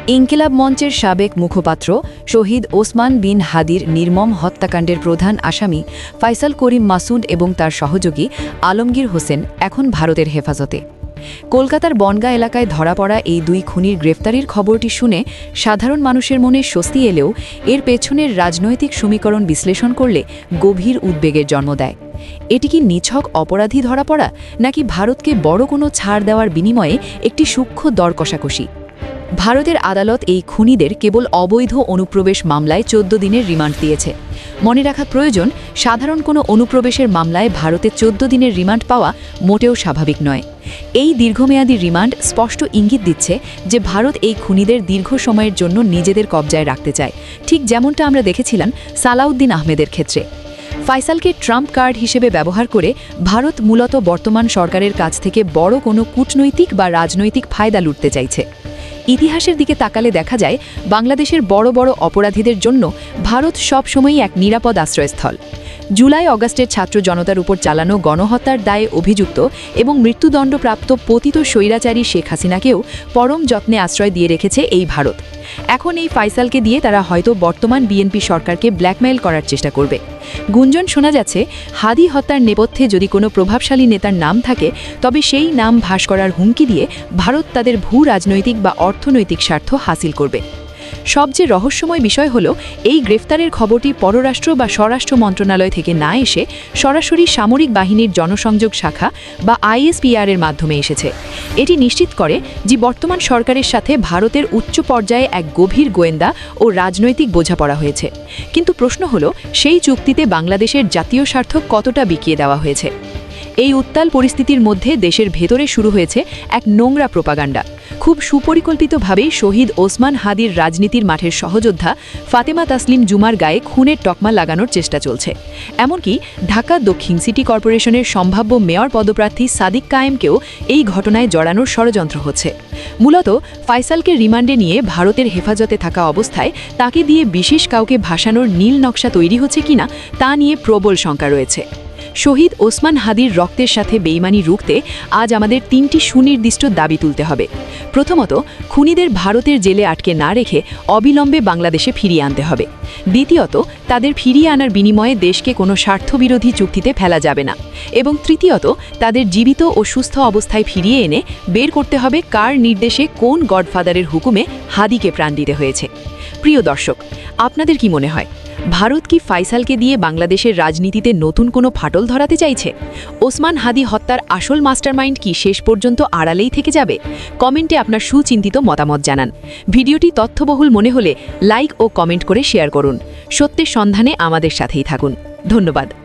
ইনকিলাব মঞ্চের সাবেক মুখপাত্র শহীদ ওসমান বিন হাদির নির্মম হত্যাকাণ্ডের প্রধান আসামি ফাইসাল করিম মাসুদ এবং তার সহযোগী আলমগীর হোসেন এখন ভারতের হেফাজতে। কলকাতার বনগাঁ এলাকায় ধরা পড়া এই দুই খুনির গ্রেফতারির খবরটি শুনে সাধারণ মানুষের মনে স্বস্তি এলেও এর পেছনের রাজনৈতিক সমীকরণ বিশ্লেষণ করলে গভীর উদ্বেগের জন্ম দেয়। এটি কি নিছক অপরাধী ধরা পড়া, নাকি ভারতকে বড় কোনো ছাড় দেওয়ার বিনিময়ে একটি সূক্ষ্ম দর কষাকষি? ভারতের আদালত এই খুনিদের কেবল অবৈধ অনুপ্রবেশ মামলায় 14 দিনের রিমান্ড দিয়েছে। মনে রাখা প্রয়োজন, সাধারণ কোনো অনুপ্রবেশের মামলায় ভারতে 14 দিনের রিমান্ড পাওয়া মোটেও স্বাভাবিক নয়। এই দীর্ঘমেয়াদী রিমান্ড স্পষ্ট ইঙ্গিত দিচ্ছে যে ভারত এই খুনিদের দীর্ঘ সময়ের জন্য নিজেদের কবজায় রাখতে চায়, ঠিক যেমনটা আমরা দেখেছিলাম সালাউদ্দিন আহমেদের ক্ষেত্রে। ফাইসালকে ট্রাম্প কার্ড হিসেবে ব্যবহার করে ভারত মূলত বর্তমান সরকারের কাছ থেকে বড় কোনো কূটনৈতিক বা রাজনৈতিক ফায়দা লুটতে চাইছে। ইতিহাসের দিকে তাকালে দেখা যায়, বাংলাদেশের বড় বড় অপরাধীদের জন্য ভারত সবসময়ই এক নিরাপদ আশ্রয়স্থল। জুলাই অগাস্টের ছাত্র জনতার উপর চালানো গণহত্যার দায়ে অভিযুক্ত এবং মৃত্যুদণ্ডপ্রাপ্ত পতিত স্বৈরাচারী শেখ হাসিনাকেও পরম যত্নে আশ্রয় দিয়ে রেখেছে এই ভারত। এখন এই ফাইসালকে দিয়ে তারা হয়তো বর্তমান বিএনপি সরকারকে ব্ল্যাকমেইল করার চেষ্টা করবে। গুঞ্জন শোনা যাচ্ছে, হাদি হত্যার নেপথ্যে যদি কোনো প্রভাবশালী নেতার নাম থাকে, তবে সেই নাম ফাঁস করার হুমকি দিয়ে ভারত তাদের ভূ রাজনৈতিক বা অর্থনৈতিক স্বার্থ হাসিল করবে। সবচেয়ে রহস্যময় বিষয় হল, এই গ্রেফতারের খবরটি পররাষ্ট্র বা স্বরাষ্ট্র মন্ত্রণালয় থেকে না এসে সরাসরি সামরিক বাহিনীর জনসংযোগ শাখা বা আইএসপিআর-এর মাধ্যমে এসেছে। এটি নিশ্চিত করে যে বর্তমান সরকারের সাথে ভারতের উচ্চ পর্যায়ে এক গভীর গোয়েন্দা ও রাজনৈতিক বোঝাপড়া হয়েছে। কিন্তু প্রশ্ন হল, সেই চুক্তিতে বাংলাদেশের জাতীয় স্বার্থ কতটা বিকিয়ে দেওয়া হয়েছে? এই উত্তাল পরিস্থিতির মধ্যে দেশের ভেতরে শুরু হয়েছে এক নোংরা প্রোপাগান্ডা। খুব সুপরিকল্পিতভাবেই শহীদ ওসমান হাদির রাজনীতির মাঠের সহযোদ্ধা ফাতেমা তাসলিম জুমার গায়ে খুনের তকমা লাগানোর চেষ্টা চলছে। এমনকি ঢাকা দক্ষিণ সিটি কর্পোরেশনের সম্ভাব্য মেয়র পদপ্রার্থী সাদিক কায়েমকেও এই ঘটনায় জড়ানোর ষড়যন্ত্র হচ্ছে। মূলত ফাইসালকে রিমান্ডে নিয়ে ভারতের হেফাজতে থাকা অবস্থায় তাকে দিয়ে বিশেষ কাউকে ভাসানোর নীল নকশা তৈরি হচ্ছে কিনা তা নিয়ে প্রবল শঙ্কা রয়েছে। শহীদ ওসমান হাদির রক্তের সাথে বেইমানি রুখতে আজ আমাদের 3টি সুনির্দিষ্ট দাবি তুলতে হবে। প্রথমত, খুনিদের ভারতের জেলে আটকে না রেখে অবিলম্বে বাংলাদেশে ফিরিয়ে আনতে হবে। দ্বিতীয়ত, তাদের ফিরিয়ে আনার বিনিময়ে দেশকে কোনো স্বার্থবিরোধী চুক্তিতে ফেলা যাবে না। এবং তৃতীয়ত, তাদের জীবিত ও সুস্থ অবস্থায় ফিরিয়ে এনে বের করতে হবে কার নির্দেশে কোন গডফাদারের হুকুমে হাদিকে প্রাণ দিতে হয়েছে। প্রিয় দর্শক, আপনাদের কি মনে হয়, ভারত কি ফাইসালকে দিয়ে বাংলাদেশের রাজনীতিতে নতুন কোনো ফাটল ধরাতে চাইছে? ওসমান হাদি হত্যার আসল মাস্টারমাইন্ড কি শেষ পর্যন্ত আড়ালেই থেকে যাবে? কমেন্টে আপনার সুচিন্তিত মতামত জানান। ভিডিওটি তথ্যবহুল মনে হলে লাইক ও কমেন্ট করে শেয়ার করুন। সত্যের সন্ধানে আমাদের সাথেই থাকুন। ধন্যবাদ।